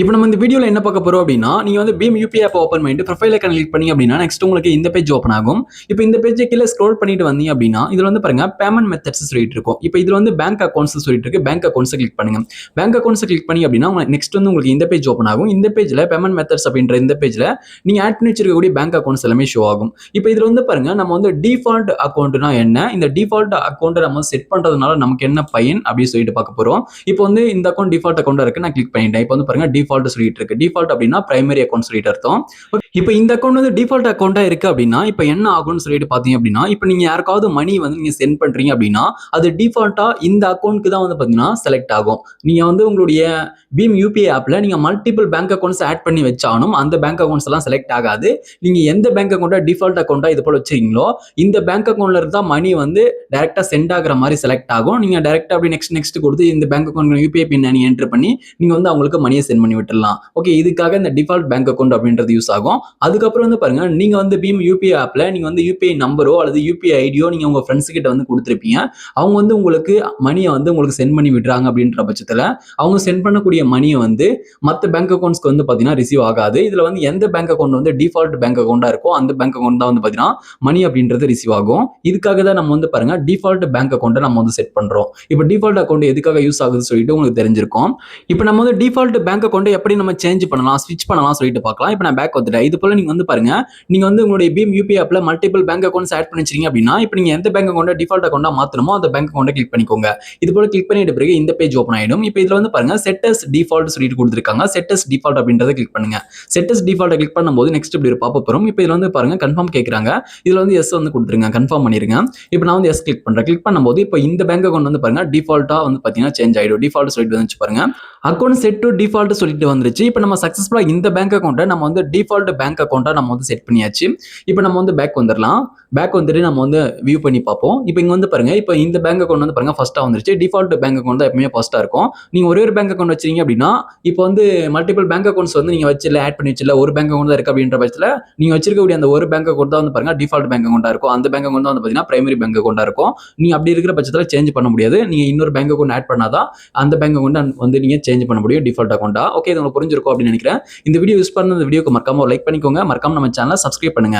இப்போ நம்ம இந்த வீடியோல என்ன பார்க்க போறோம் அப்படின்னா, நீங்க வந்து பீம் யூபிஐ ஆப் ஓப்பன் பண்ணிட்டு ப்ரொஃபைல் ஐகான் கிளிக் பண்ணீங்க அப்படின்னா, நெக்ஸ்ட் உங்களுக்கு இந்த பேஜ் ஓப்பன் ஆகும். இப்போ இந்த பேஜ் கீழ ஸ்க்ரோல் பண்ணிட்டு வந்தீங்க அப்படின்னா, இதுல வந்து பாருங்க பேமெண்ட் மெத்தட்ஸ் சொல்லிட்டு இருக்கும். இப்போ இதுல வந்து பேங்க் அக்கவுண்ட்ஸ் சொல்லிட்டு இருக்கு. பேங்க் அக்கவுண்ட்ஸ் கிளிக் பண்ணுங்க. பேங்க் அக்கவுண்ட்ஸ் கிளிக் பண்ணீங்க அப்படின்னா, நெக்ஸ்ட் வந்து உங்களுக்கு இந்த பேஜ் ஓப்பன் ஆகும். இந்த பேஜ்ல பேமெண்ட் மெத்தட்ஸ் அப்படின்ற இந்த பேஜ்ல நீங்க ஆட் பண்ணி வச்சிருக்கக்கூடிய பேங்க் அக்கவுண்ட்ஸ் எல்லாமே ஷோ ஆகும். இப்போ இதுல வந்து பாருங்க நம்ம வந்து டிஃபால்ட் அக்கவுண்ட்னா என்ன? இந்த டிஃபால்ட் அக்கவுண்ட் நம்ம செட் பண்றதுனால நமக்கு என்ன பயன் அப்படின்னு சொல்லிட்டு பார்க்க போறோம். இப்போ வந்து இந்த அக்கவுண்ட் டிஃபால்ட் அக்கவுண்டா இருக்கு. நான் கிளிக் பண்ணிட்டேன். இப்போ வந்து பாருங்க டிஃபால்ட் சொல்லிட்டு இருக்கு. டிஃபால்ட் அப்படின்னா பிரைமரி அக்கவுண்ட் சொல்லிட்டு அர்த்தம். இப்போ இந்த அக்கவுண்ட் வந்து டிஃபால்ட் அக்கவுண்டா இருக்கு அப்படின்னா இப்போ என்ன ஆகும்னு சொல்லிட்டு பாத்தீங்க அப்படின்னா, இப்போ நீங்க யாருக்காவது மணி வந்து நீங்க சென்ட் பண்றீங்க அப்படின்னா அது டிஃபால்ட்டா இந்த அக்கவுண்ட்க்கு தான் வந்து பாத்தீங்கன்னா செலக்ட் ஆகும். நீங்க வந்து உங்களுடைய பீம் யூபிஐ ஆப்ல நீங்க மல்டிபிள் பேங்க் அக்கவுண்ட்ஸ் ஆட் பண்ணி வச்சாலும் அந்த பேங்க் அக்கவுண்ட்ஸ் எல்லாம் செலக்ட் ஆகாது. நீங்க எந்த பேங்க் அக்கவுண்டா டிஃபால்ட் அக்கவுண்டா இது போல வச்சிருக்கீங்களோ இந்த பேங்க் அக்கவுண்ட்ல இருந்தா மணி வந்து டைரக்டா சென்ட் ஆகுற மாதிரி செலக்ட் ஆகும். நீங்க டைரக்டா அப்படி நெக்ஸ்ட் கொடுத்து இந்த பேங்க் அக்கவுண்ட் யூபிஐ பின் நீங்க என்டர் பண்ணி நீங்க வந்து அவங்களுக்கு மணியை சென்ட் பண்ணி விட்டுறலாம். ஓகே, இதுக்காக இந்த டிஃபால்ட் பேங்க் அக்கவுண்ட் அப்படின்றது யூஸ் ஆகும். அதுக்கப்புறம் வந்து பாருங்க நீங்க வந்து பீம் யூபிஐ ஆப்ல நீங்க வந்து யூபிஐ நம்பரோ அல்லது யூபிஐ ஐடியோ நீங்க உங்க ஃப்ரெண்ட்ஸ் கிட்ட வந்து கொடுத்துருப்பீங்க. அவங்க வந்து உங்களுக்கு மணியை வந்து உங்களுக்கு சென்ட் பண்ணி விடுறாங்க அப்படின்ற பட்சத்துல அவங்க சென்ட் பண்ணக்கூடிய மணியை வந்து மற்ற பேங்க் அக்கௌண்ட்ஸ்க்கு வந்து பாத்தீங்கன்னா ரிசீவ் ஆகாது. இதுல வந்து எந்த பேங்க் அக்கௌண்ட் வந்து டிஃபால்ட் பேங்க் அக்கௌண்டா இருக்கோ அந்த பேங்க் அக்கௌண்ட் தான் வந்து பாத்தீங்கன்னா மணி அப்படின்றது ரிசீவ் ஆகும். இதுக்காக தான் நம்ம வந்து பாருங்க டிஃபால்ட் பேங்க் அக்கௌண்ட்டை நம்ம வந்து செட் பண்றோம். இப்போ டிஃபால்ட் அக்கௌண்ட் எதுக்காக யூஸ் ஆகுதுன்னு சொல்லிட்டு உங்களுக்கு தெரிஞ்சிருக்கும். இப்போ நம்ம வந்து டிஃபால்ட் பேங்க் அக்கௌண்ட் எப்படி நம்ம சேஞ்ச் பண்ணலாம், ஸ்விட்ச் பண்ணலாம் சொல்லிட்டு பார்க்கலாம். இப்போ நான் பேக் வந்துட்டேன். இது போல நீங்க வந்து பாருங்க, நீங்க வந்து உங்களுடைய பீம் யூபிஐ ஆப்ல மல்டிபிள் பேங்க் அக்கௌண்ட்ஸ் ஆட் பண்ணி வச்சிருக்கீங்க அப்படின்னா, இப்போ நீங்க எந்த பேங்க் அக்கௌண்ட்டை டிஃபால்ட் அக்கௌண்டா மாத்தணுமோ அந்த பேங்க் அக்கௌண்ட்டை கிளிக் பண்ணிக்கோங்க. இது போல கிளிக் பண்ணிட்ட பிறகு இந்த பேஜ் ஓப்பன் ஆயிடும். இப்போ இதுல வந்து பாருங்க செட் அஸ் டிஃபால்ட் சொல்லிட்டு கொடுத்துருக்காங்க. செட் அஸ் டிஃபால்ட் அப்படின்றத கிளிக் பண்ணுங்க. செட் அஸ் டிஃபால்ட் கிளிக் பண்ணும்போது நெக்ஸ்ட் இப்படி ஒரு பாப்பப் வரும். இப்போ இதுல வந்து பாருங்க கன்ஃபார்ம் கேக்குறாங்க. இதுல வந்து எஸ் வந்து கொடுத்துருங்க, கன்ஃபார்ம் பண்ணிருங்க. இப்போ நான் வந்து எஸ் கிளிக் பண்றேன். கிளிக் பண்ணும்போது இப்போ இந்த பேங்க் அக்கௌண்ட் வந்து பாருங்க டிஃபால்ட்டா வந்து பாத்தீங்கன்னா சேஞ்ச் ஆயிடும். டிஃபால்ட் சொல்லிட்டு வந்துச்சு பாருங்க. அக்கௌண்ட் செட் டு டிஃபால்ட் சொல்லிட்டு வந்துருச்சு. இப்போ நம்ம சக்சஸ்ஃபுல்லா இந்த பேங்க் அக்கௌண்ட்டை நம்ம வந்து டிஃபால்ட் பேங்க் அக்கௌண்டா நம்ம வந்து செட் பண்ணியாச்சு. இப்போ நம்ம வந்து பேக் வந்துடலாம். பேக் வந்துட்டு நம்ம வந்து வியூ பண்ணி பார்ப்போம். இப்போ இங்க வந்து பாருங்க, இப்போ இந்த பேங்க் அக்கௌண்ட் வந்து பாருங்க ஃபர்ஸ்டா வந்துருச்சு. டிஃபால்ட் பேங்க் அக்கௌண்ட் தான் எப்பவுமே ஃபர்ஸ்டா இருக்கும். நீங்க ஒரே ஒரு பேங்க் அக்கௌண்ட் வச்சிருக்கீங்க அப்படின்னா இப்போ வந்து மல்டிபிள் பேங்க் அக்கௌண்ட்ஸ் வந்து நீங்க வச்சு ஆட் பண்ணி வச்சுல ஒரு பேங்க் அக்கௌண்ட் தான் இருக்கு அப்படின்ற பட்சத்துல நீங்க வச்சிருக்கக்கூடிய அந்த ஒரு பேங்க் அக்கௌண்ட் தான் வந்து பாருங்க டிஃபால்ட் பேங்க் அக்கௌண்டா இருக்கும். அந்த பேங்க் அக்கௌண்ட் தான் வந்து பாத்தீங்கன்னா பிரைமரி பேங்க் அக்கௌண்டா இருக்கும். நீங்க அப்படி இருக்கிற பட்சத்துல சேஞ்ச் பண்ண முடியாது. நீங்க இன்னொரு பேங்க் அக்கௌண்ட் ஆட் பண்ணாதான் அந்த பேங்க் அக்கௌண்ட் வந்து நீங்க சேஞ்ச் பண்ண முடியும் டிஃபால்ட் அக்கௌண்டா. ஓகே, இது உங்களுக்கு புரிஞ்சிருக்கும் அப்படின்னு நினைக்கிறேன். இந்த வீடியோ யூஸ் பண்ண இந்த வீடியோக்கு மறக்காம ஒரு லைக் பண்ணிக்கோங்க. மறக்காம நம்ம சேனலை சப்ஸ்கிரைப் பண்ணுங்க.